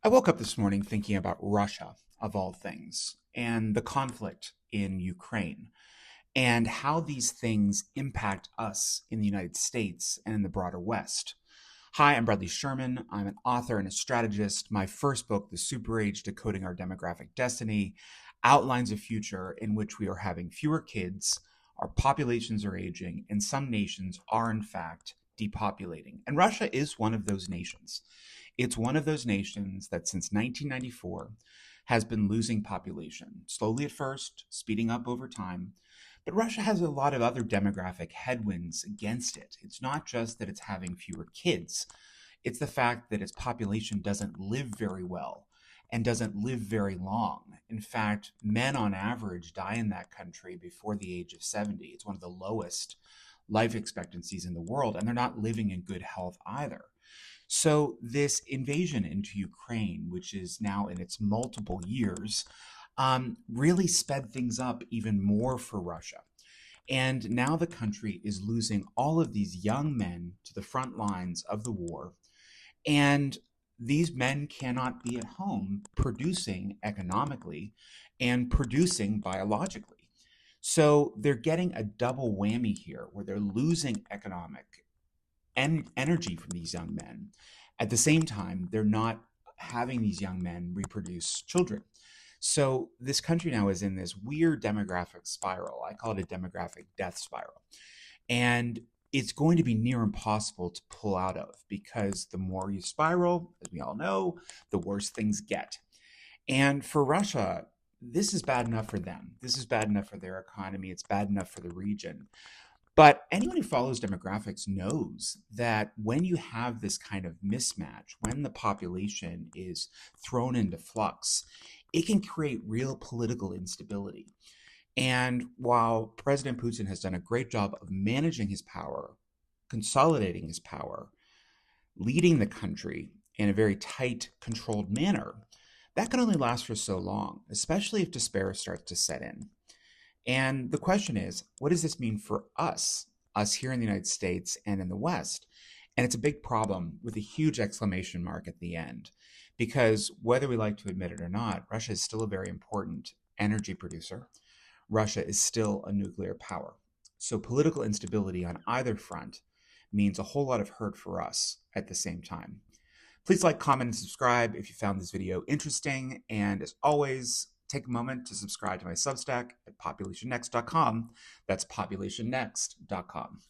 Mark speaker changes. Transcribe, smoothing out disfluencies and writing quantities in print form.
Speaker 1: I woke up this morning thinking about Russia, of all things, and the conflict in Ukraine, and how these things impact us in the United States and in the broader West. Hi, I'm Bradley Sherman. I'm an author and a strategist. My first book, The Super Age Decoding Our Demographic Destiny, outlines a future in which we are having fewer kids, our populations are aging, and some nations are, in fact, depopulating. And Russia is one of those nations. It's one of those nations that since 1994 has been losing population, slowly at first, speeding up over time. But Russia has a lot of other demographic headwinds against it. It's not just that it's having fewer kids, it's the fact that its population doesn't live very well and doesn't live very long. In fact, men on average die in that country before the age of 70. It's one of the lowest life expectancies in the world, and they're not living in good health either. So, this invasion into Ukraine, which is now in its multiple years, really sped things up even more for Russia. And now the country is losing all of these young men to the front lines of the war. And these men cannot be at home producing economically and producing biologically. So they're getting a double whammy here where they're losing economic energy from these young men. At the same time, they're not having these young men reproduce children. So this country now is in this weird demographic spiral. I call it a demographic death spiral. And it's going to be near impossible to pull out of because the more you spiral, as we all know, the worse things get. And for Russia, this is bad enough for them. This is bad enough for their economy. It's bad enough for the region. But anyone who follows demographics knows that when you have this kind of mismatch, when the population is thrown into flux, it can create real political instability. And while President Putin has done a great job of managing his power, consolidating his power, leading the country in a very tight, controlled manner, that can only last for so long, especially if despair starts to set in. And the question is, what does this mean for us here in the United States and in the West? And it's a big problem with a huge exclamation mark at the end, because whether we like to admit it or not, Russia is still a very important energy producer. Russia is still a nuclear power. So political instability on either front means a whole lot of hurt for us at the same time. Please like, comment, and subscribe if you found this video interesting. And as always, take a moment to subscribe to my Substack at populationnext.com. That's populationnext.com.